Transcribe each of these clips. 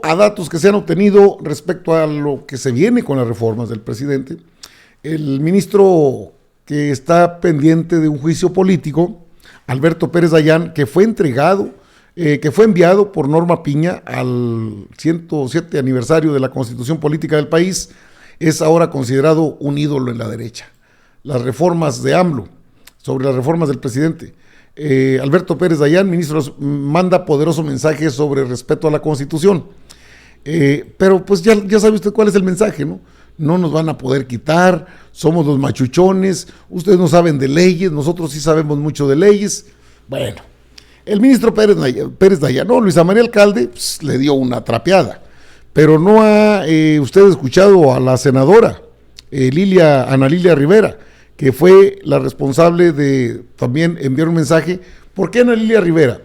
a datos que se han obtenido respecto a lo que se viene con las reformas del presidente, el ministro que está pendiente de un juicio político, Alberto Pérez Dayán, que fue enviado por Norma Piña al 107 aniversario de la Constitución Política del país, es ahora considerado un ídolo en la derecha. Las reformas de AMLO, sobre las reformas del presidente, Alberto Pérez Dayán, ministro, manda poderoso mensaje sobre respeto a la Constitución. Pero pues ya sabe usted cuál es el mensaje, ¿no? No nos van a poder quitar, somos los machuchones, ustedes no saben de leyes, nosotros sí sabemos mucho de leyes. Bueno, el ministro Pérez Dayán, no, Luisa María Alcalde, pues, le dio una trapeada, pero no ha usted escuchado a la senadora Ana Lilia Rivera, que fue la responsable de también enviar un mensaje. ¿Por qué Ana Lilia Rivera?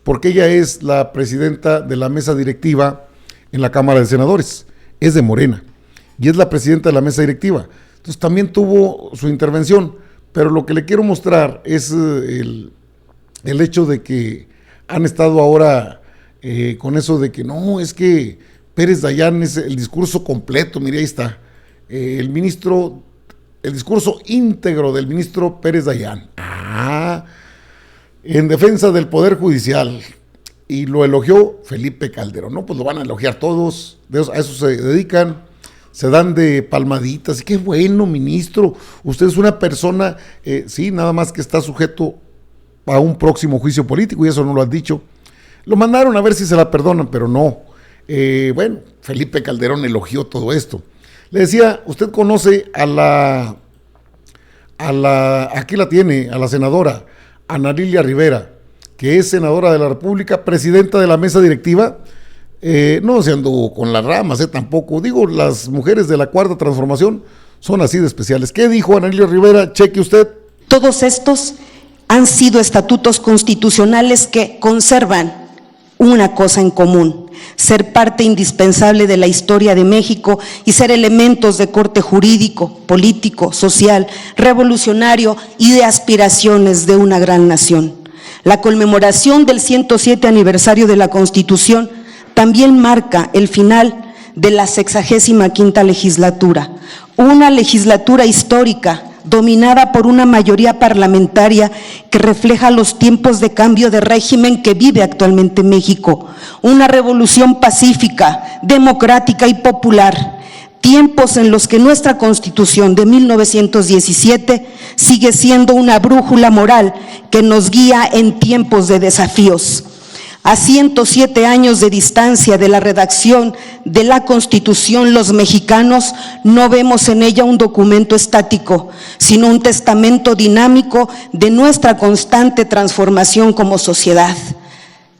Porque ella es la presidenta de la mesa directiva en la Cámara de Senadores, es de Morena, y es la presidenta de la mesa directiva. Entonces también tuvo su intervención, pero lo que le quiero mostrar es el hecho de que han estado ahora con eso de que no, es que Pérez Dayán es el discurso completo, mire, ahí está, el discurso íntegro del ministro Pérez Dayán, en defensa del Poder Judicial, y lo elogió Felipe Calderón. No, pues lo van a elogiar todos, a eso se dedican, se dan de palmaditas, y qué bueno, ministro, usted es una persona, sí, nada más que está sujeto a un próximo juicio político, y eso no lo han dicho. Lo mandaron a ver si se la perdonan, pero no. Bueno, Felipe Calderón elogió todo esto. Le decía, usted conoce aquí la tiene, a la senadora Ana Lilia Rivera, que es senadora de la República, presidenta de la mesa directiva. No se anduvo con las ramas, tampoco. Digo, las mujeres de la Cuarta Transformación son así de especiales. ¿Qué dijo Ana Lilia Rivera? Cheque usted. Todos estos han sido estatutos constitucionales que conservan una cosa en común: ser parte indispensable de la historia de México y ser elementos de corte jurídico, político, social, revolucionario y de aspiraciones de una gran nación. La conmemoración del 107 aniversario de la Constitución también marca el final de la 65ª legislatura, una legislatura histórica dominada por una mayoría parlamentaria que refleja los tiempos de cambio de régimen que vive actualmente México, una revolución pacífica, democrática y popular, tiempos en los que nuestra Constitución de 1917 sigue siendo una brújula moral que nos guía en tiempos de desafíos. A 107 años de distancia de la redacción de la Constitución, los mexicanos no vemos en ella un documento estático, sino un testamento dinámico de nuestra constante transformación como sociedad.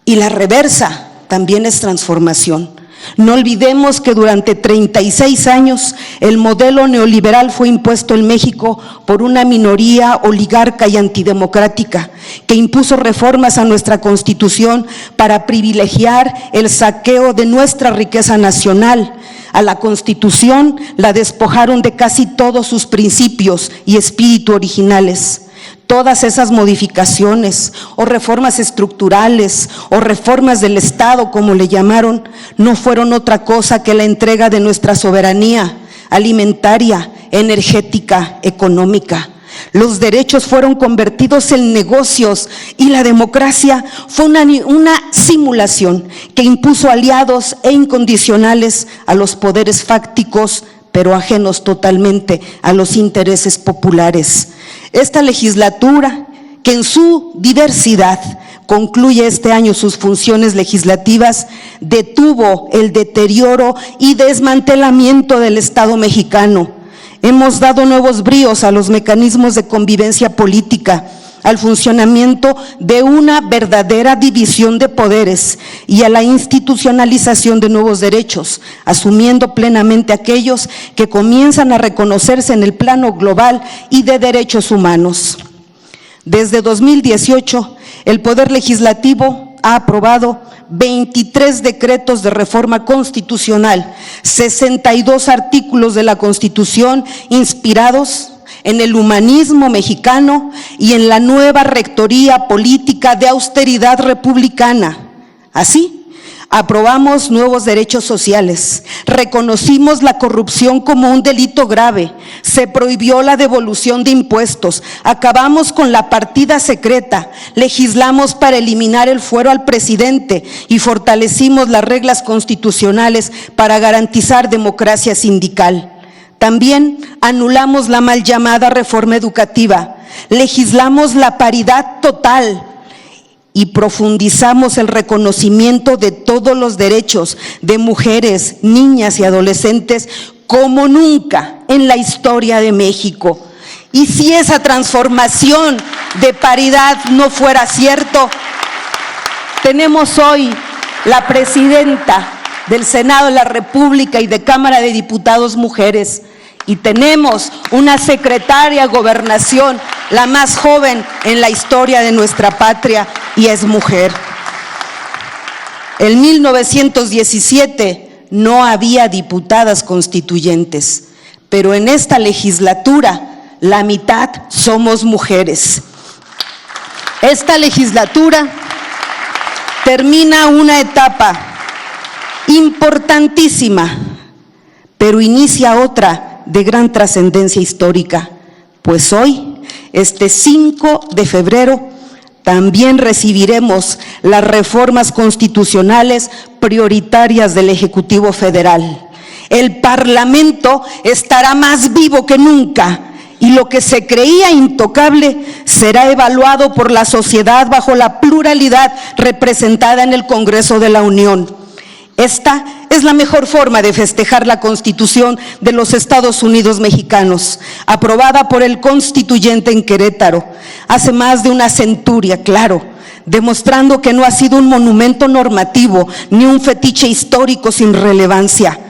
Y la reversa también es transformación. No olvidemos que durante 36 años el modelo neoliberal fue impuesto en México por una minoría oligarca y antidemocrática que impuso reformas a nuestra Constitución para privilegiar el saqueo de nuestra riqueza nacional. A la Constitución la despojaron de casi todos sus principios y espíritu originales. Todas esas modificaciones o reformas estructurales o reformas del Estado, como le llamaron, no fueron otra cosa que la entrega de nuestra soberanía alimentaria, energética, económica. Los derechos fueron convertidos en negocios y la democracia fue una simulación que impuso aliados e incondicionales a los poderes fácticos, pero ajenos totalmente a los intereses populares. Esta legislatura, que en su diversidad concluye este año sus funciones legislativas, detuvo el deterioro y desmantelamiento del Estado mexicano. Hemos dado nuevos bríos a los mecanismos de convivencia política, al funcionamiento de una verdadera división de poderes y a la institucionalización de nuevos derechos, asumiendo plenamente aquellos que comienzan a reconocerse en el plano global y de derechos humanos. Desde 2018, el Poder Legislativo ha aprobado 23 decretos de reforma constitucional, 62 artículos de la Constitución inspirados en el humanismo mexicano y en la nueva rectoría política de austeridad republicana. Así, Aprobamos nuevos derechos sociales, reconocimos la corrupción como un delito grave, se prohibió la devolución de impuestos, acabamos con la partida secreta, legislamos para eliminar el fuero al presidente y fortalecimos las reglas constitucionales para garantizar democracia sindical. También anulamos la mal llamada reforma educativa, legislamos la paridad total y profundizamos el reconocimiento de todos los derechos de mujeres, niñas y adolescentes como nunca en la historia de México. Y si esa transformación de paridad no fuera cierto, tenemos hoy la presidenta del Senado de la República y de Cámara de Diputados mujeres, y tenemos una secretaria de Gobernación, la más joven en la historia de nuestra patria, y es mujer. En 1917 no había diputadas constituyentes, pero en esta legislatura la mitad somos mujeres. Esta legislatura termina una etapa importantísima, pero inicia otra de gran trascendencia histórica, pues hoy, este 5 de febrero, también recibiremos las reformas constitucionales prioritarias del Ejecutivo Federal. El Parlamento estará más vivo que nunca y lo que se creía intocable será evaluado por la sociedad bajo la pluralidad representada en el Congreso de la Unión. Esta es la mejor forma de festejar la Constitución de los Estados Unidos mexicanos, aprobada por el constituyente en Querétaro hace más de una centuria, claro, demostrando que no ha sido un monumento normativo ni un fetiche histórico sin relevancia.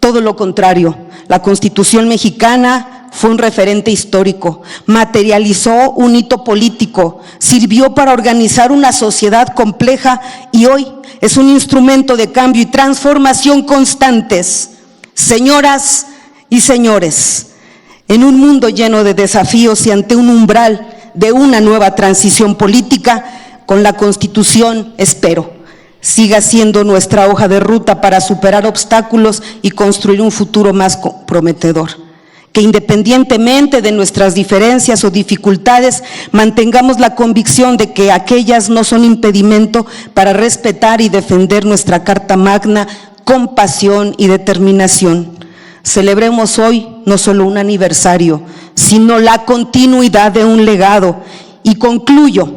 Todo lo contrario, la Constitución mexicana fue un referente histórico, materializó un hito político, sirvió para organizar una sociedad compleja y hoy es un instrumento de cambio y transformación constantes. Señoras y señores, en un mundo lleno de desafíos y ante un umbral de una nueva transición política, con la Constitución, espero, siga siendo nuestra hoja de ruta para superar obstáculos y construir un futuro más prometedor. Que independientemente de nuestras diferencias o dificultades, mantengamos la convicción de que aquellas no son impedimento para respetar y defender nuestra Carta Magna con pasión y determinación. Celebremos hoy no solo un aniversario, sino la continuidad de un legado. Y concluyo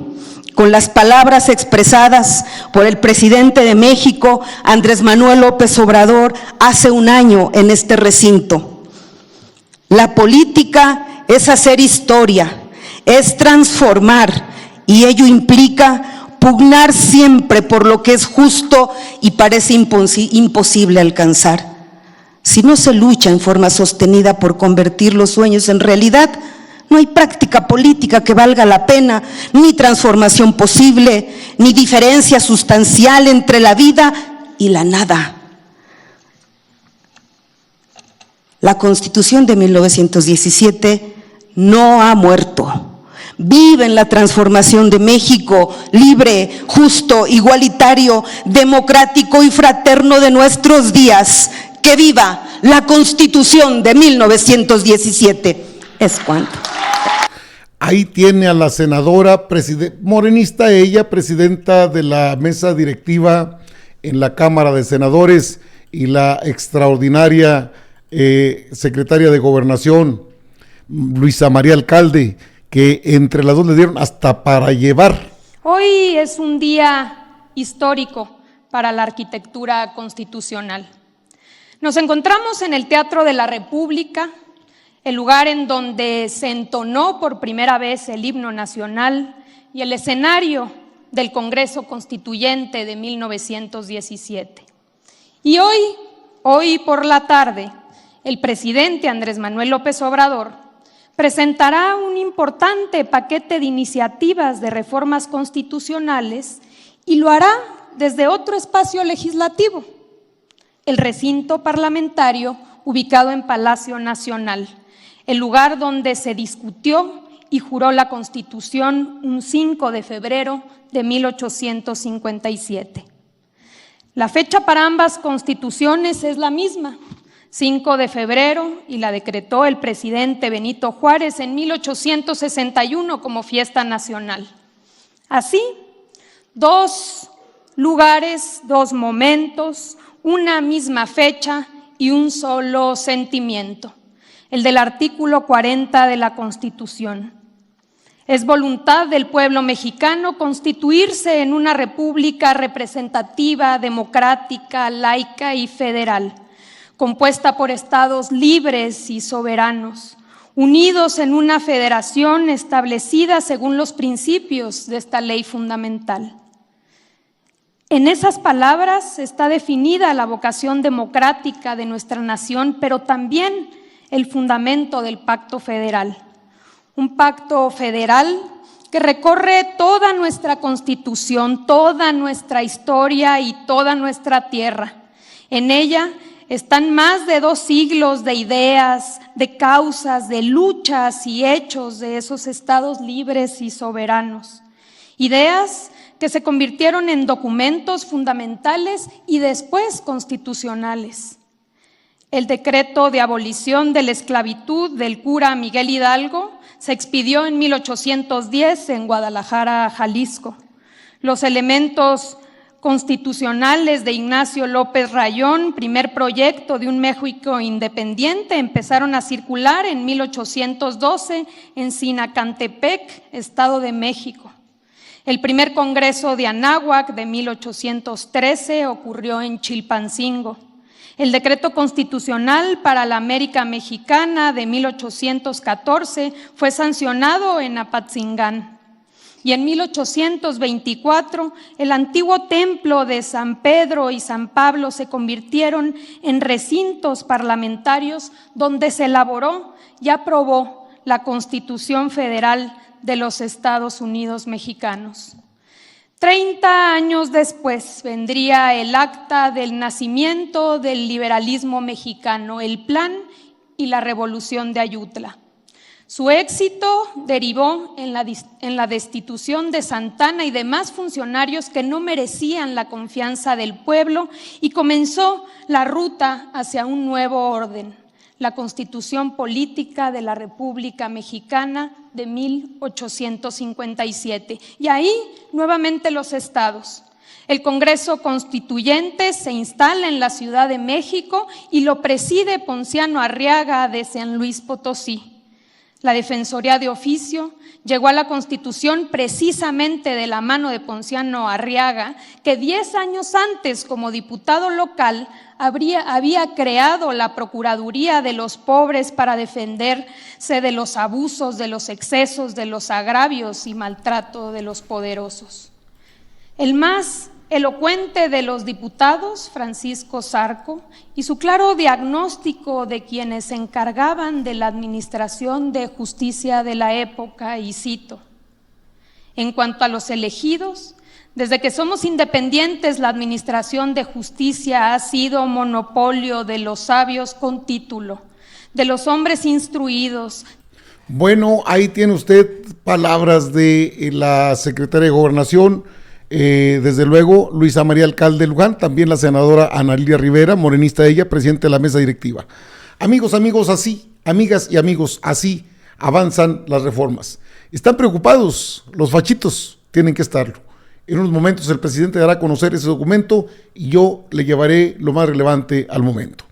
con las palabras expresadas por el presidente de México, Andrés Manuel López Obrador, hace un año en este recinto. La política es hacer historia, es transformar, y ello implica pugnar siempre por lo que es justo y parece imposible alcanzar. Si no se lucha en forma sostenida por convertir los sueños en realidad, no hay práctica política que valga la pena, ni transformación posible, ni diferencia sustancial entre la vida y la nada. La Constitución de 1917 no ha muerto. Vive en la transformación de México, libre, justo, igualitario, democrático y fraterno de nuestros días. ¡Que viva la Constitución de 1917! Es cuanto. Ahí tiene a la senadora morenista, ella, presidenta de la mesa directiva en la Cámara de Senadores, y la extraordinaria secretaria de Gobernación, Luisa María Alcalde, que entre las dos le dieron hasta para llevar. Hoy es un día histórico para la arquitectura constitucional. Nos encontramos en el Teatro de la República, el lugar en donde se entonó por primera vez el himno nacional y el escenario del Congreso Constituyente de 1917. Y hoy por la tarde, el presidente Andrés Manuel López Obrador presentará un importante paquete de iniciativas de reformas constitucionales y lo hará desde otro espacio legislativo, el recinto parlamentario ubicado en Palacio Nacional, el lugar donde se discutió y juró la Constitución un 5 de febrero de 1857. La fecha para ambas constituciones es la misma, 5 de febrero, y la decretó el presidente Benito Juárez en 1861 como fiesta nacional. Así, dos lugares, dos momentos, una misma fecha y un solo sentimiento, el del artículo 40 de la Constitución. Es voluntad del pueblo mexicano constituirse en una república representativa, democrática, laica y federal, compuesta por estados libres y soberanos, unidos en una federación establecida según los principios de esta ley fundamental. En esas palabras está definida la vocación democrática de nuestra nación, pero también el fundamento del Pacto Federal. Un pacto federal que recorre toda nuestra Constitución, toda nuestra historia y toda nuestra tierra. En ella están más de 2 siglos de ideas, de causas, de luchas y hechos de esos estados libres y soberanos. Ideas que se convirtieron en documentos fundamentales y después constitucionales. El decreto de abolición de la esclavitud del cura Miguel Hidalgo se expidió en 1810 en Guadalajara, Jalisco. Los elementos constitucionales de Ignacio López Rayón, primer proyecto de un México independiente, empezaron a circular en 1812 en Sinacantepec, Estado de México. El primer Congreso de Anáhuac de 1813 ocurrió en Chilpancingo. El decreto constitucional para la América Mexicana de 1814 fue sancionado en Apatzingán. Y en 1824, el antiguo templo de San Pedro y San Pablo se convirtieron en recintos parlamentarios donde se elaboró y aprobó la Constitución Federal de los Estados Unidos Mexicanos. 30 años después vendría el acta del nacimiento del liberalismo mexicano, el Plan y la Revolución de Ayutla. Su éxito derivó en la destitución de Santana y demás funcionarios que no merecían la confianza del pueblo y comenzó la ruta hacia un nuevo orden, la Constitución Política de la República Mexicana de 1857. Y ahí nuevamente los estados. El Congreso Constituyente se instala en la Ciudad de México y lo preside Ponciano Arriaga de San Luis Potosí. La Defensoría de Oficio llegó a la Constitución precisamente de la mano de Ponciano Arriaga, que 10 años antes, como diputado local, había creado la Procuraduría de los Pobres para defenderse de los abusos, de los excesos, de los agravios y maltrato de los poderosos. El más elocuente de los diputados, Francisco Zarco, y su claro diagnóstico de quienes se encargaban de la administración de justicia de la época, y cito: en cuanto a los elegidos, desde que somos independientes, la administración de justicia ha sido monopolio de los sabios con título, de los hombres instruidos. Bueno, ahí tiene usted palabras de la secretaria de Gobernación, desde luego Luisa María Alcalde Luján, también la senadora Ana Lilia Rivera, morenista ella, presidente de la mesa directiva. Amigos, así, amigas y amigos, así avanzan las reformas. ¿Están preocupados? Los fachitos tienen que estarlo. En unos momentos el presidente dará a conocer ese documento y yo le llevaré lo más relevante al momento.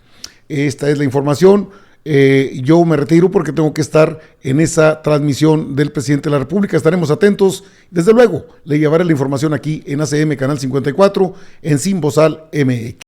Esta es la información. Yo me retiro porque tengo que estar en esa transmisión del presidente de la República. Estaremos atentos. Desde luego, le llevaré la información aquí en ACM Canal 54, en Sin Bozal MX.